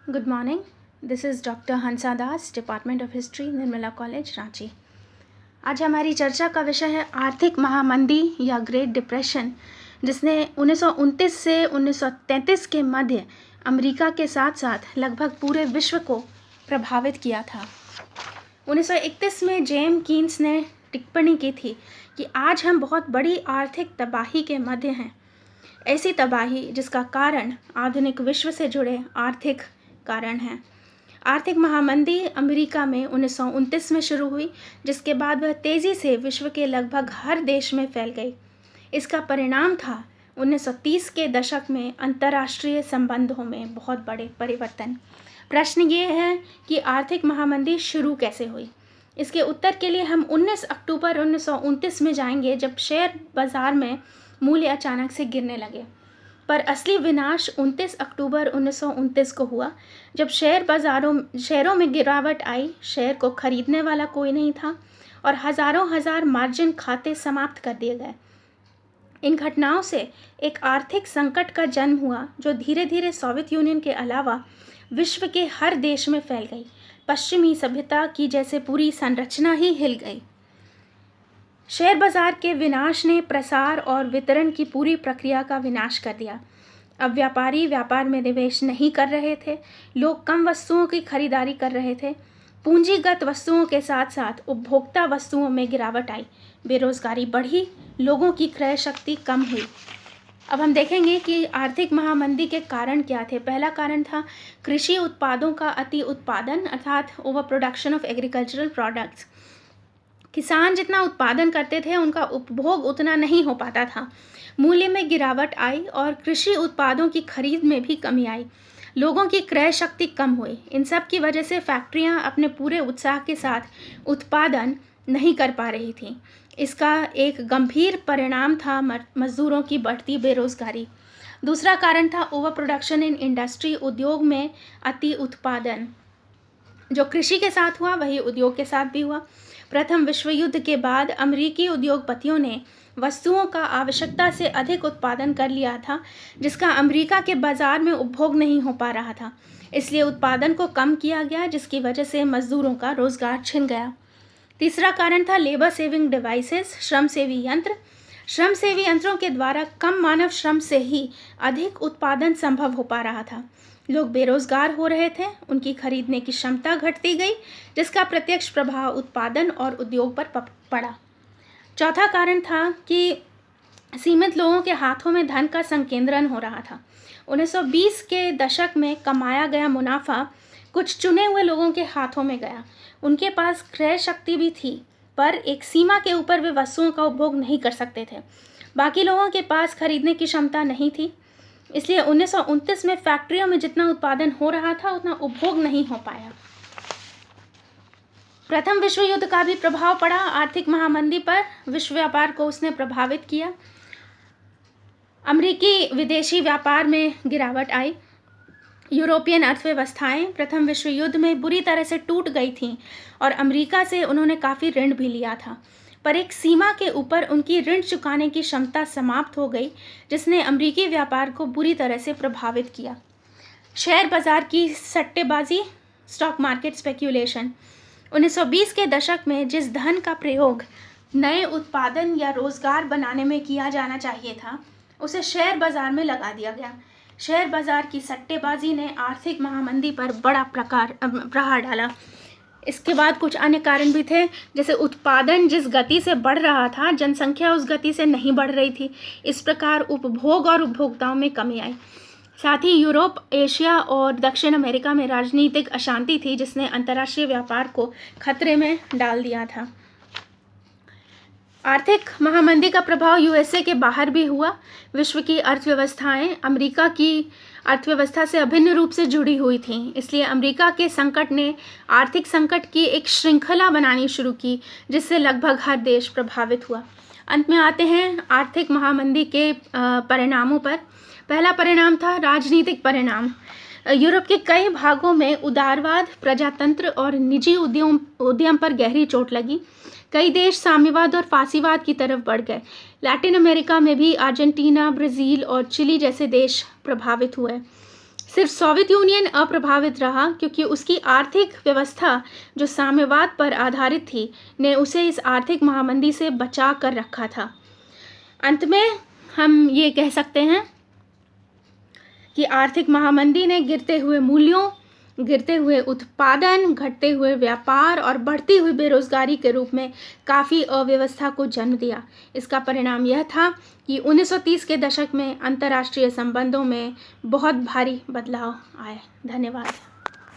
Good morning. This is Dr. Hansa Das, Department of History, Nirmala college Ranchi. आज हमारी चर्चा का विषय है आर्थिक महामंदी या ग्रेट डिप्रेशन, जिसने 1929 से 1933 के मध्य अमेरिका के साथ साथ लगभग पूरे विश्व को प्रभावित किया था। 1931 में जेम्स कीन्स ने टिप्पणी की थी कि आज हम बहुत बड़ी आर्थिक तबाही के मध्य हैं, ऐसी तबाही जिसका कारण आधुनिक विश्व से जुड़े आर्थिक कारण है। आर्थिक महामंदी अमेरिका में 1929 में शुरू हुई, जिसके बाद वह तेज़ी से विश्व के लगभग हर देश में फैल गई। इसका परिणाम था 1930 के दशक में अंतर्राष्ट्रीय संबंधों में बहुत बड़े परिवर्तन। प्रश्न ये है कि आर्थिक महामंदी शुरू कैसे हुई। इसके उत्तर के लिए हम 19 अक्टूबर 1929 में जाएंगे, जब शेयर बाज़ार में मूल्य अचानक से गिरने लगे। पर असली विनाश 29 अक्टूबर 1929 को हुआ, जब शेयरों में गिरावट आई। शेयर को खरीदने वाला कोई नहीं था और हज़ारों हजार मार्जिन खाते समाप्त कर दिए गए। इन घटनाओं से एक आर्थिक संकट का जन्म हुआ, जो धीरे धीरे सोवियत यूनियन के अलावा विश्व के हर देश में फैल गई। पश्चिमी सभ्यता की जैसे पूरी संरचना ही हिल गई। शेयर बाजार के विनाश ने प्रसार और वितरण की पूरी प्रक्रिया का विनाश कर दिया। अब व्यापारी व्यापार में निवेश नहीं कर रहे थे, लोग कम वस्तुओं की खरीदारी कर रहे थे। पूंजीगत वस्तुओं के साथ साथ उपभोक्ता वस्तुओं में गिरावट आई, बेरोजगारी बढ़ी, लोगों की क्रय शक्ति कम हुई। अब हम देखेंगे कि आर्थिक महामंदी के कारण क्या थे। पहला कारण था कृषि उत्पादों का अति उत्पादन, अर्थात over production of agricultural products. किसान जितना उत्पादन करते थे, उनका उपभोग उतना नहीं हो पाता था। मूल्य में गिरावट आई और कृषि उत्पादों की खरीद में भी कमी आई। लोगों की क्रय शक्ति कम हुई। इन सब की वजह से फैक्ट्रियां अपने पूरे उत्साह के साथ उत्पादन नहीं कर पा रही थीं। इसका एक गंभीर परिणाम था मजदूरों की बढ़ती बेरोजगारी। दूसरा कारण था ओवर प्रोडक्शन इन इंडस्ट्री, उद्योग में अति उत्पादन। जो कृषि के साथ हुआ वही उद्योग के साथ भी हुआ। प्रथम विश्व युद्ध के बाद अमेरिकी उद्योगपतियों ने वस्तुओं का आवश्यकता से अधिक उत्पादन कर लिया था, जिसका अमेरिका के बाजार में उपभोग नहीं हो पा रहा था। इसलिए उत्पादन को कम किया गया, जिसकी वजह से मजदूरों का रोजगार छिन गया। तीसरा कारण था लेबर सेविंग डिवाइसेस, श्रम सेवी यंत्र। श्रम सेवी यंत्रों के द्वारा कम मानव श्रम से ही अधिक उत्पादन संभव हो पा रहा था। लोग बेरोजगार हो रहे थे, उनकी खरीदने की क्षमता घटती गई, जिसका प्रत्यक्ष प्रभाव उत्पादन और उद्योग पर पड़ा। चौथा कारण था कि सीमित लोगों के हाथों में धन का संकेंद्रण हो रहा था। 1920 के दशक में कमाया गया मुनाफा कुछ चुने हुए लोगों के हाथों में गया। उनके पास क्रय शक्ति भी थी, पर एक सीमा के ऊपर वे वस्तुओं का उपभोग नहीं कर सकते थे। बाकी लोगों के पास खरीदने की क्षमता नहीं थी। इसलिए 1929 में फैक्ट्रियों में जितना उत्पादन हो रहा था, उतना उपभोग नहीं हो पाया। प्रथम विश्व युद्ध का भी प्रभाव पड़ा आर्थिक महामंदी पर। विश्व व्यापार को उसने प्रभावित किया। अमेरिकी विदेशी व्यापार में गिरावट आई। यूरोपियन अर्थव्यवस्थाएं प्रथम विश्व युद्ध में बुरी तरह से टूट गई थीं और अमेरिका से उन्होंने काफ़ी ऋण भी लिया था, पर एक सीमा के ऊपर उनकी ऋण चुकाने की क्षमता समाप्त हो गई, जिसने अमेरिकी व्यापार को बुरी तरह से प्रभावित किया। शेयर बाजार की सट्टेबाजी, स्टॉक मार्केट स्पेक्यूलेशन। 1920 के दशक में जिस धन का प्रयोग नए उत्पादन या रोजगार बनाने में किया जाना चाहिए था, उसे शेयर बाजार में लगा दिया गया। शेयर बाजार की सट्टेबाजी ने आर्थिक महामंदी पर बड़ा प्रहार डाला। इसके बाद कुछ अन्य कारण भी थे, जैसे उत्पादन जिस गति से बढ़ रहा था, जनसंख्या उस गति से नहीं बढ़ रही थी। इस प्रकार उपभोग और उपभोक्ताओं में कमी आई। साथ ही यूरोप, एशिया और दक्षिण अमेरिका में राजनीतिक अशांति थी, जिसने अंतर्राष्ट्रीय व्यापार को खतरे में डाल दिया था। आर्थिक महामंदी का प्रभाव यूएसए के बाहर भी हुआ। विश्व की अर्थव्यवस्थाएं अमेरिका की अर्थव्यवस्था से अभिन्न रूप से जुड़ी हुई थीं, इसलिए अमेरिका के संकट ने आर्थिक संकट की एक श्रृंखला बनानी शुरू की, जिससे लगभग हर देश प्रभावित हुआ। अंत में आते हैं आर्थिक महामंदी के परिणामों पर। पहला परिणाम था राजनीतिक परिणाम। यूरोप के कई भागों में उदारवाद, प्रजातंत्र और निजी उद्यम पर गहरी चोट लगी। कई देश साम्यवाद और फासीवाद की तरफ बढ़ गए। लैटिन अमेरिका में भी अर्जेंटीना, ब्राज़ील और चिली जैसे देश प्रभावित हुए। सिर्फ सोवियत यूनियन अप्रभावित रहा क्योंकि उसकी आर्थिक व्यवस्था जो साम्यवाद पर आधारित थी ने उसे इस आर्थिक महामंदी से बचा कर रखा था। अंत में हम ये कह सकते हैं कि आर्थिक महामंदी ने गिरते हुए मूल्यों, गिरते हुए उत्पादन, घटते हुए व्यापार और बढ़ती हुई बेरोजगारी के रूप में काफ़ी अव्यवस्था को जन्म दिया। इसका परिणाम यह था कि 1930 के दशक में अंतर्राष्ट्रीय संबंधों में बहुत भारी बदलाव आए। धन्यवाद।